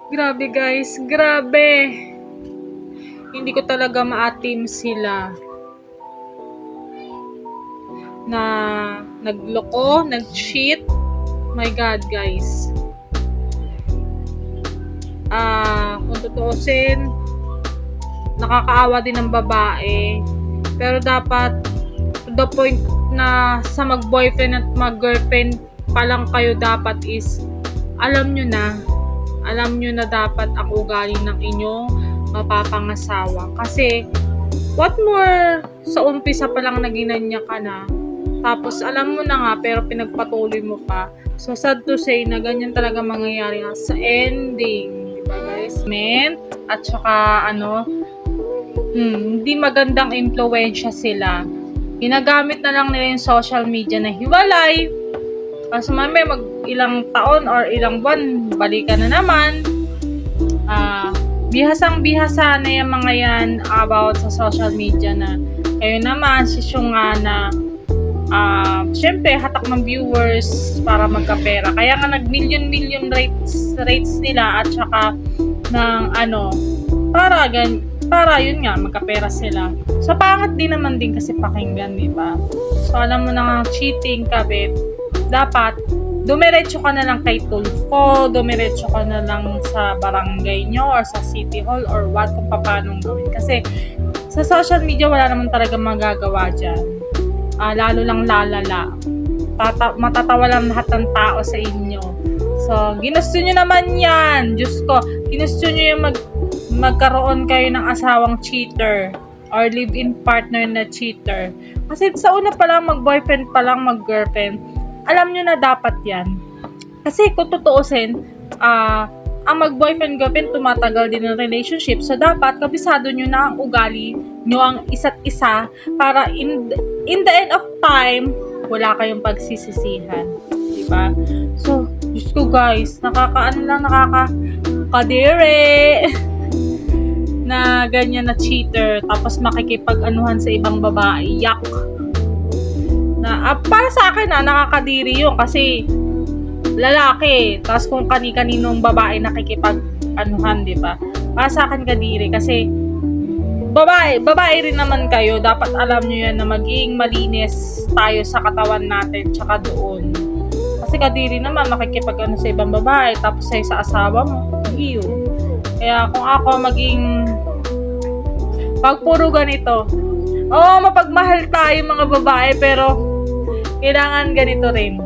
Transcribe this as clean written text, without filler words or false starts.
Grabe guys, grabe. Hindi ko talaga maatim sila. Na nagloko, nag-cheat. My God guys. Kung tutuusin, nakakaawa din ng babae. Pero dapat, to the point na sa mag-boyfriend at mag-girlfriend pa lang kayo dapat is, alam nyo na dapat ang ugali ng inyong mapapangasawa. Kasi, what more, sa umpisa pa lang naginanya ka na, tapos alam mo na nga, pero pinagpatuloy mo pa. So, sad to say na ganyan talaga mangyayari nga sa ending. Diba guys? At saka, hindi magandang impluwensya sila. Ginagamit na lang nila yung social media na hiwalay. Kasi mamaya ilang taon or ilang buwan, balikan na naman. Bihasang-bihasa na yung mga yan about sa social media na kayo naman, sisyunga na syempre, hatak ng viewers para magkapera. Kaya nga nag-million rates nila at saka ng para yun nga, magkapera sila. So, pangit din naman din kasi pakinggan, di ba? So, alam mo na nga, cheating ka, babe. Dapat, dumiretso ka na lang kay Tulfo, dumiretso ka na lang sa barangay nyo or sa city hall or what kung paano gawin. Kasi, sa social media, wala naman talaga magagawa dyan. Lalo lang lalala. Matatawa lang lahat ng tao sa inyo. So, ginusto nyo naman yan. Diyos ko, ginusto nyo yung magkaroon kayo ng asawang cheater or live-in partner na cheater. Kasi sa una pa lang, mag-boyfriend pa lang, mag-girlfriend, alam nyo na dapat yan. Kasi kung tutuusin, ang mag-boyfriend-girlfriend tumatagal din ng relationship. So, dapat kabisado nyo na ang ugali nyo ang isa't isa para in the end of time, wala kayong pagsisisihan. Diba? So, Diyos ko guys, nakakadire na ganyan na cheater tapos makikipag-anuhan sa ibang babae. Yak! Para sa akin nakakadiri yun kasi lalaki, tapos kung kani-kaninong babae nakikipag-anuhan, di ba? Para sa akin kadiri kasi babae rin naman kayo, dapat alam nyo yan na maging malinis tayo sa katawan natin tsaka doon. Kasi kadiri naman makikipag-ano sa ibang babae tapos sa asawa mo, iyo. Kaya kung ako pag puro ganito, mapagmahal tayo mga babae pero kailangan ganito rin.